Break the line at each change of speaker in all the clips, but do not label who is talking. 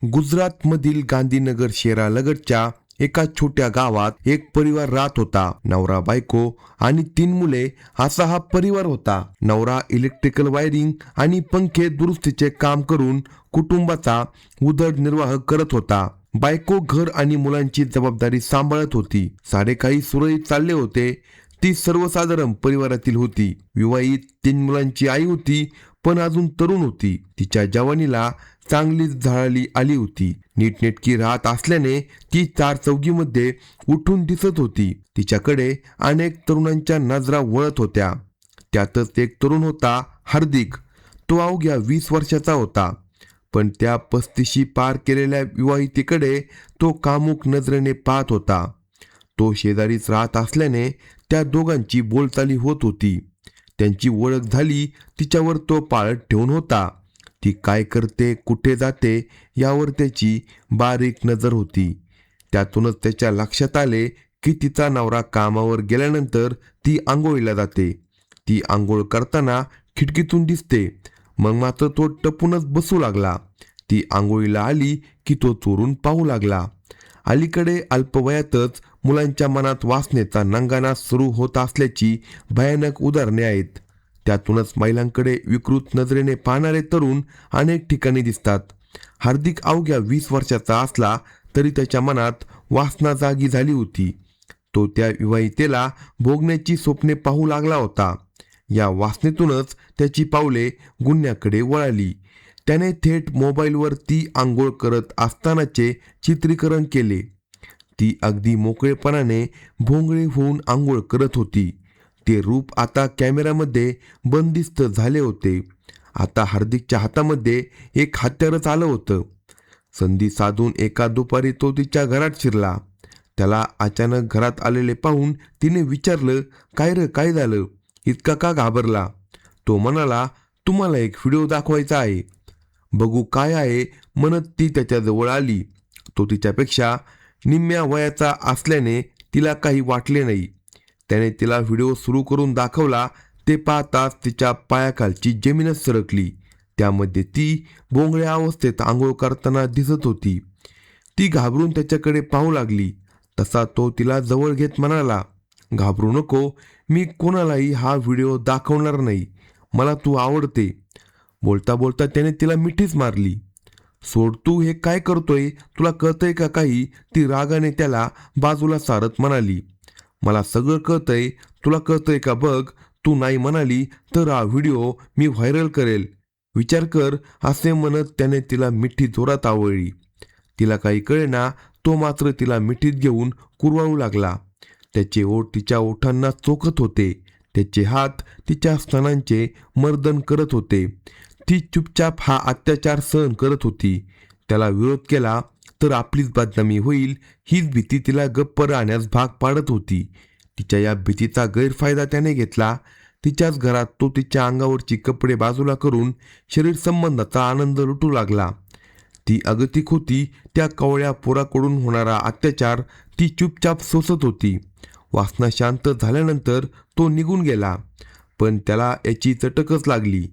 गुजरातमधील गांधीनगर शहरालगतच्या एका छोट्या गावात एक परिवार राहत होता. नवरा, बायको आणि 3 मुले असा हा परिवार होता. नवरा इलेक्ट्रिकल वायरिंग आणि पंखे दुरुस्तीचे काम करून कुटुंबाचा उदरनिर्वाह करत होता. बायको घर आणि मुलांची जबाबदारी सांभाळत होती. सारे काही सुरळीत चालले होते. ती सर्वसाधारण परिवारातील होती. विवाहित 3 मुलांची आई होती, पण अजून तरुण होती. तिच्या जवानीला चांगलीच झळाळी आली होती. नीटनेटकी राहत असल्याने ती 4 चौघीमध्ये उठून दिसत होती. तिच्याकडे अनेक तरुणांच्या नजरा वळत होत्या. त्यातच एक तरुण होता, हार्दिक. तो अवघ्या 20 वर्षाचा होता. पण त्या 35 पार केलेल्या विवाहितेकडे तो कामुक नजरेने पाहत होता. तो शेजारीच राहत असल्याने त्या दोघांची बोलचाली होत होती. त्यांची ओळख झाली. तिच्यावर तो पाळत ठेवून होता. ती काय करते, कुठे जाते यावर त्याची बारीक नजर होती. त्यातूनच त्याच्या लक्षात आले की तिचा नवरा कामावर गेल्यानंतर ती आंघोळीला जाते. ती आंघोळ करताना खिडकीतून दिसते. मग मात्र तो टपूनच बसू लागला. ती आंघोळीला आली की तो चोरून पाहू लागला. अलीकडे अल्पवयातच मुलांच्या मनात वासनेचा नंगाना सुरू होत असल्याची भयानक उदाहरणे आहेत. त्यातूनच महिलांकडे विकृत नजरेने पाहणारे तरुण अनेक ठिकाणी दिसतात. हार्दिक अवघ्या 20 वर्षाचा असला तरी त्याच्या मनात वासना जागी झाली होती. तो त्या विवाहितेला भोगण्याची स्वप्ने पाहू लागला होता. या वासनेतूनच त्याची पावले गुन्ह्याकडे वळाली. त्याने थेट मोबाईलवर ती आंघोळ करत असतानाचे चित्रीकरण केले. ती अगदी मोकळेपणाने भोंगळे होऊन आंघोळ करत होती. ते रूप आता कॅमेऱ्यामध्ये बंदिस्त झाले होते. आता हार्दिकच्या हातामध्ये एक हत्यारच आलं होतं. संधी साधून एका दुपारी तो तिच्या घरात शिरला. त्याला अचानक घरात आलेले पाहून तिने विचारलं, "काय रे, काय झालं? इतका का घाबरला?" तो म्हणाला, "तुम्हाला एक व्हिडिओ दाखवायचा आहे." "बघू काय आहे?" म्हणत ती त्याच्याजवळ आली. तो तिच्यापेक्षा निम्म्या वयाचा असल्याने तिला काही वाटले नाही. त्याने तिला व्हिडिओ सुरू करून दाखवला. ते पाहताच तिच्या पायाखालची जमीनच सरकली. त्यामध्ये ती भोंगळ्या अवस्थेत आंघोळ करताना दिसत होती. ती घाबरून त्याच्याकडे पाहू लागली. तसा तो तिला जवळ घेत म्हणाला, "घाबरू नको, मी कोणालाही हा व्हिडिओ दाखवणार नाही. मला तू आवडते." बोलता बोलता त्याने तिला मिठीच मारली. "सोड, तू हे काय करतोय? तुला कळतंय का काही?" ती रागाने त्याला बाजूला सारत म्हणाली. "मला सगळं कळतंय. तुला कळतंय का बघ. तू नाही म्हणाली तर हा व्हिडिओ मी व्हायरल करेल. विचार कर." असे म्हणत त्याने तिला मिठी जोरात आवळली. तिला काही कळेना. तो मात्र तिला मिठीत घेऊन कुरवाळू लागला. त्याचे ओठ तिच्या ओठांना चोखत होते. त्याचे हात तिच्या स्तनांचे मर्दन करत होते. ती चुपचाप हा अत्याचार सहन करत होती. त्याला विरोध केला तर आपलीच बदनामी होईल, हीच भीती तिला गप्प राहण्यास भाग पाडत होती. तिच्या या भीतीचा गैरफायदा त्याने घेतला. तिच्याच घरात तो तिच्या अंगावरची कपडे बाजूला करून शरीर संबंधाचा आनंद लुटू लागला. ती अगतिक होती. त्या कवळ्या पोराकडून होणारा अत्याचार ती चुपचाप सोसत होती. वासना शांत झाल्यानंतर तो निघून गेला. पण त्याला याची चटकच लागली.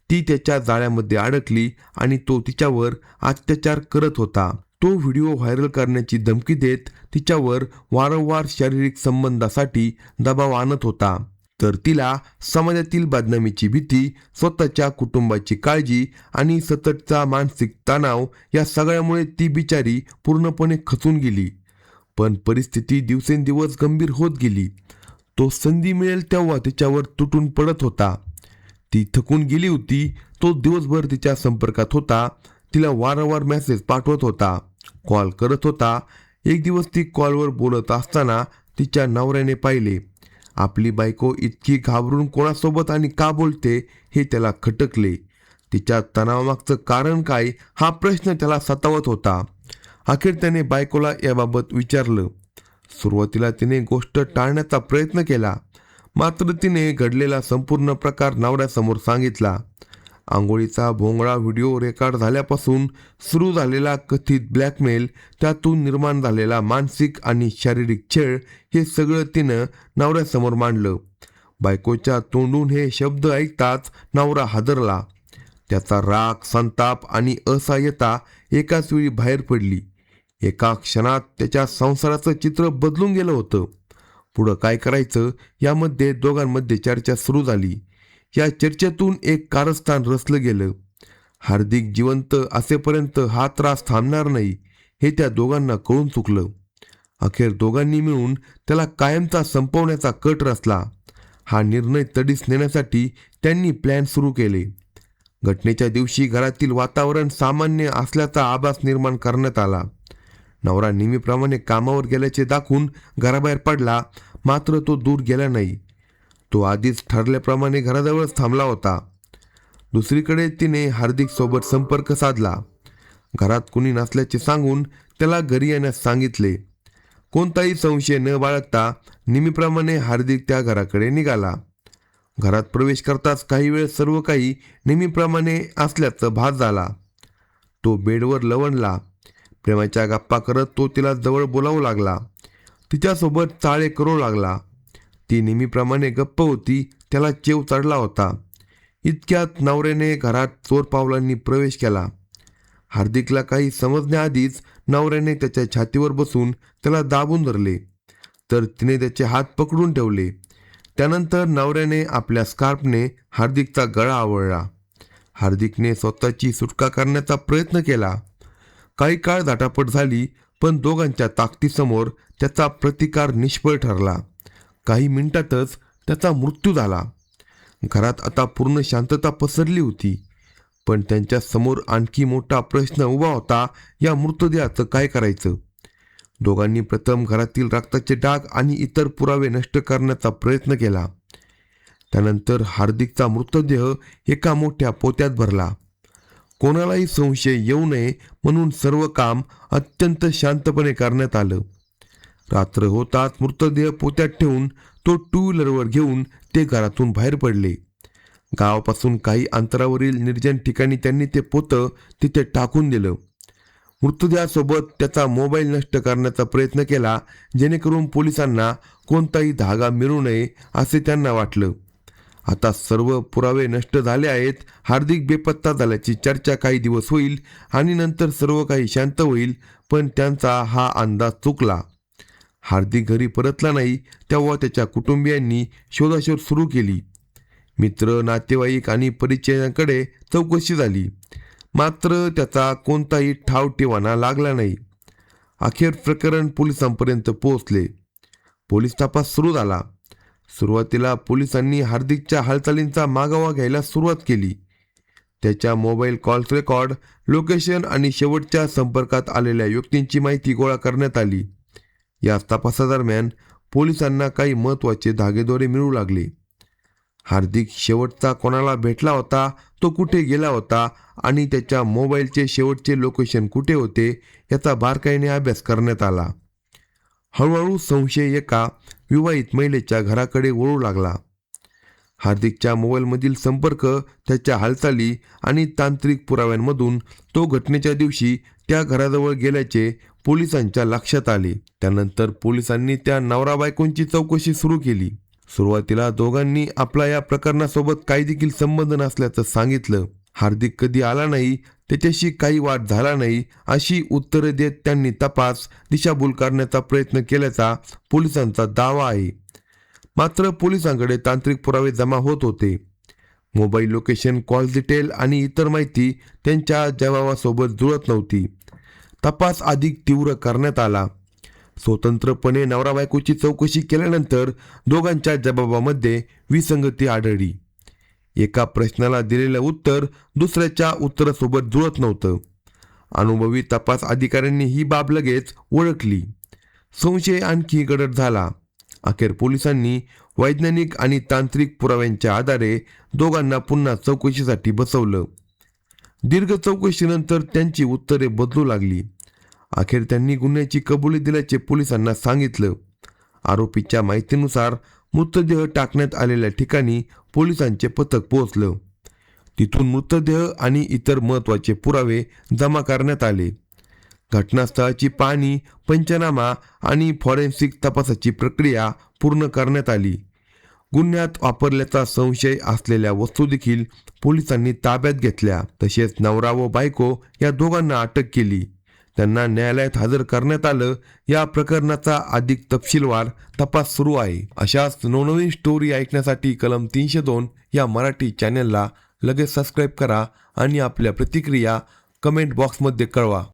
ती त्याच्या जाळ्यामध्ये अडकली आणि तो तिच्यावर अत्याचार करत होता. तो व्हिडिओ व्हायरल करण्याची धमकी देत तिच्यावर वारंवार शारीरिक संबंधासाठी दबाव आणत होता. तर तिला समाजातील बदनामीची भीती, स्वतःच्या कुटुंबाची काळजी आणि सततचा मानसिक तणाव या सगळ्यामुळे ती बिचारी पूर्णपणे खचून गेली. पण परिस्थिती दिवसेंदिवस गंभीर होत गेली. तो संधी मिळेल तेव्हा तिच्यावर तुटून पडत होता. ती थकून गेली होती. तो दिवसभर तिच्या संपर्कात होता. तिला वारंवार मेसेज पाठवत होता, कॉल करत होता. एक दिवस ती कॉलवर बोलत असताना तिच्या नवऱ्याने पाहिले. आपली बायको इतकी घाबरून कोणासोबत आणि का बोलते हे त्याला खटकले. तिच्या तणावामागचं कारण काय हा प्रश्न त्याला सतावत होता. अखेर त्याने बायकोला याबाबत विचारलं. सुरुवातीला तिने गोष्ट टाळण्याचा प्रयत्न केला. मात्र तिने घडलेला संपूर्ण प्रकार नवऱ्यासमोर सांगितला. आंघोळीचा भोंगळा व्हिडिओ रेकॉर्ड झाल्यापासून सुरू झालेला कथित ब्लॅकमेल, त्यातून निर्माण झालेला मानसिक आणि शारीरिक छळ, हे सगळं तिनं नवऱ्यासमोर मांडलं. बायकोच्या तोंडून हे शब्द ऐकताच नवरा हादरला. त्याचा राग, संताप आणि असहाय्यता एकाच वेळी बाहेर पडली. एका क्षणात त्याच्या संसाराचं चित्र बदलून गेलं होतं. पुढं काय करायचं यामध्ये दोघांमध्ये चर्चा सुरू झाली. या चर्चेतून एक कारस्थान रचलं गेलं. हार्दिक जिवंत असेपर्यंत हा त्रास थांबणार नाही हे त्या दोघांना कळून चुकलं. अखेर दोघांनी मिळून त्याला कायमचा संपवण्याचा कट रचला. हा निर्णय तडीस नेण्यासाठी त्यांनी प्लॅन सुरू केले. घटनेच्या दिवशी घरातील वातावरण सामान्य असल्याचा आभास निर्माण करण्यात आला. नवरा नेहमीप्रमाणे कामावर गेल्याचे दाखवून घराबाहेर पडला, मात्र तो दूर गेला नाही. तो आधीच ठरल्याप्रमाणे घराजवळच थांबला होता. दुसरीकडे तिने हार्दिक सोबत संपर्क साधला. घरात कुणी नसल्याचे सांगून त्याला घरी येण्यास सांगितले. कोणताही संशय न बाळगता नेहमीप्रमाणे हार्दिक त्या घराकडे निघाला. घरात प्रवेश करताच काही वेळ सर्व काही नेहमीप्रमाणे असल्याचं भास झाला. तो बेडवर लवणला. प्रेमाच्या गप्पा करत तो तिला जवळ बोलावू लागला. तिच्यासोबत चाळे करू लागला. ती नेहमीप्रमाणे गप्प होती. त्याला चेव चढला होता. इतक्यात नवऱ्याने घरात चोर पावलांनी प्रवेश केला. हार्दिकला काही समजण्याआधीच नवऱ्याने त्याच्या छातीवर बसून त्याला दाबून धरले, तर तिने त्याचे हात पकडून ठेवले. त्यानंतर नवऱ्याने आपल्या स्कार्फने हार्दिकचा गळा आवळला. हार्दिकने स्वतःची सुटका करण्याचा प्रयत्न केला. काही काळ झटापट झाली, पण दोघांच्या ताकदीसमोर त्याचा प्रतिकार निष्फळ ठरला. काही मिनिटातच त्याचा मृत्यू झाला. घरात आता पूर्ण शांतता पसरली होती, पण त्यांच्या समोर आणखी मोठा प्रश्न उभा होता. या मृतदेहाचं काय करायचं? दोघांनी प्रथम घरातील रक्ताचे डाग आणि इतर पुरावे नष्ट करण्याचा प्रयत्न केला. त्यानंतर हार्दिकचा मृतदेह एका मोठ्या पोत्यात भरला. कोणालाही संशय येऊ नये म्हणून सर्व काम अत्यंत शांतपणे करण्यात आलं. रात्र होताच मृतदेह पोत्यात ठेवून तो टू व्हीलरवर घेऊन ते घरातून बाहेर पडले. गावापासून काही अंतरावरील निर्जन ठिकाणी त्यांनी ते पोतं तिथे टाकून दिलं. मृतदेहासोबत त्याचा मोबाईल नष्ट करण्याचा प्रयत्न केला, जेणेकरून पोलिसांना कोणताही धागा मिळू नये असे त्यांना वाटलं. आता सर्व पुरावे नष्ट झाले आहेत. हार्दिक बेपत्ता झाल्याची चर्चा काही दिवस होईल आणि नंतर सर्व काही शांत होईल, पण त्यांचा हा अंदाज चुकला. हार्दिक घरी परतला नाही तेव्हा त्याच्या कुटुंबियांनी शोधाशोध सुरू केली. मित्र, नातेवाईक आणि परिचयांकडे चौकशी झाली, मात्र त्याचा कोणताही ठावठिकाणा लागला नाही. अखेर प्रकरण पोलिसांपर्यंत पोहोचले. पोलीस तपास सुरू झाला. सुरुवातीला पोलिसांनी हार्दिकच्या हालचालींचा मागोवा घ्यायला सुरुवात केली. त्याच्या मोबाईल कॉल्स रेकॉर्ड, लोकेशन आणि शेवटच्या संपर्कात आलेल्या व्यक्तींची माहिती गोळा करण्यात आली. या तपासादरम्यान पोलिसांना काही महत्त्वाचे धागेदोरे मिळू लागले. हार्दिक शेवटचा कोणाला भेटला होता, तो कुठे गेला होता आणि त्याच्या मोबाईलचे शेवटचे लोकेशन कुठे होते याचा बारकाईने अभ्यास करण्यात आला. हळूहळू संशय एका विवाहित महिलेच्या घराकडे वळू लागला. हार्दिकच्या मोबाईलमधील संपर्क, त्याच्या हालचाली आणि तांत्रिक पुराव्यांमधून तो घटनेच्या दिवशी त्या घराजवळ गेल्याचे पोलिसांच्या लक्षात आले. त्यानंतर पोलिसांनी त्या नवरा बायकोंची चौकशी सुरू केली. सुरुवातीला दोघांनी आपला या प्रकरणासोबत काही देखील संबंध नसल्याचं सांगितलं. हार्दिक कधी आला नाही, त्याच्याशी काही वाद झाला नाही अशी उत्तरे देत त्यांनी तपास दिशाभूल करण्याचा प्रयत्न केल्याचा पोलिसांचा दावा आहे. मात्र पोलिसांकडे तांत्रिक पुरावे जमा होत होते. मोबाईल लोकेशन, कॉल डिटेल आणि इतर माहिती त्यांच्या जबाबासोबत जुळत नव्हती. तपास अधिक तीव्र करण्यात आला. स्वतंत्रपणे नवरा बायकोची चौकशी केल्यानंतर दोघांच्या जबाबामध्ये विसंगती आढळली. एका प्रश्नाला दिलेलं उत्तर दुसऱ्याच्या उत्तरासोबत जुळत नव्हतं. अनुभवी तपास अधिकाऱ्यांनी ही बाब लगेच ओळखली. संशय आणखी गडद झाला. अखेर पोलिसांनी वैज्ञानिक आणि तांत्रिक पुराव्यांच्या आधारे दोघांना पुन्हा चौकशीसाठी बसवलं. दीर्घ चौकशीनंतर त्यांची उत्तरे बदलू लागली. अखेर त्यांनी गुन्ह्याची कबुली दिल्याचे पोलिसांना सांगितलं. आरोपीच्या माहितीनुसार मृतदेह टाकण्यात आलेल्या ठिकाणी पोलिसांचे पथक पोहोचलं. तिथून मृतदेह आणि इतर महत्त्वाचे पुरावे जमा करण्यात आले. घटनास्थळाची पाहणी, पंचनामा आणि फॉरेन्सिक तपासाची प्रक्रिया पूर्ण करण्यात आली. गुन्ह्यात वापरल्याचा संशय असलेल्या वस्तू देखील पोलिसांनी ताब्यात घेतल्या. तसेच नवरा व बायको या दोघांना अटक केली. त्यांना न्यायालयात हजर करण्यात आलं. या प्रकरणाचा अधिक तपशीलवार तपास सुरू आहे. अशाच नवनवीन स्टोरी ऐकण्यासाठी कलम 302 या मराठी चॅनलला लगेच सबस्क्राईब करा आणि आपल्या प्रतिक्रिया कमेंट बॉक्समध्ये कळवा.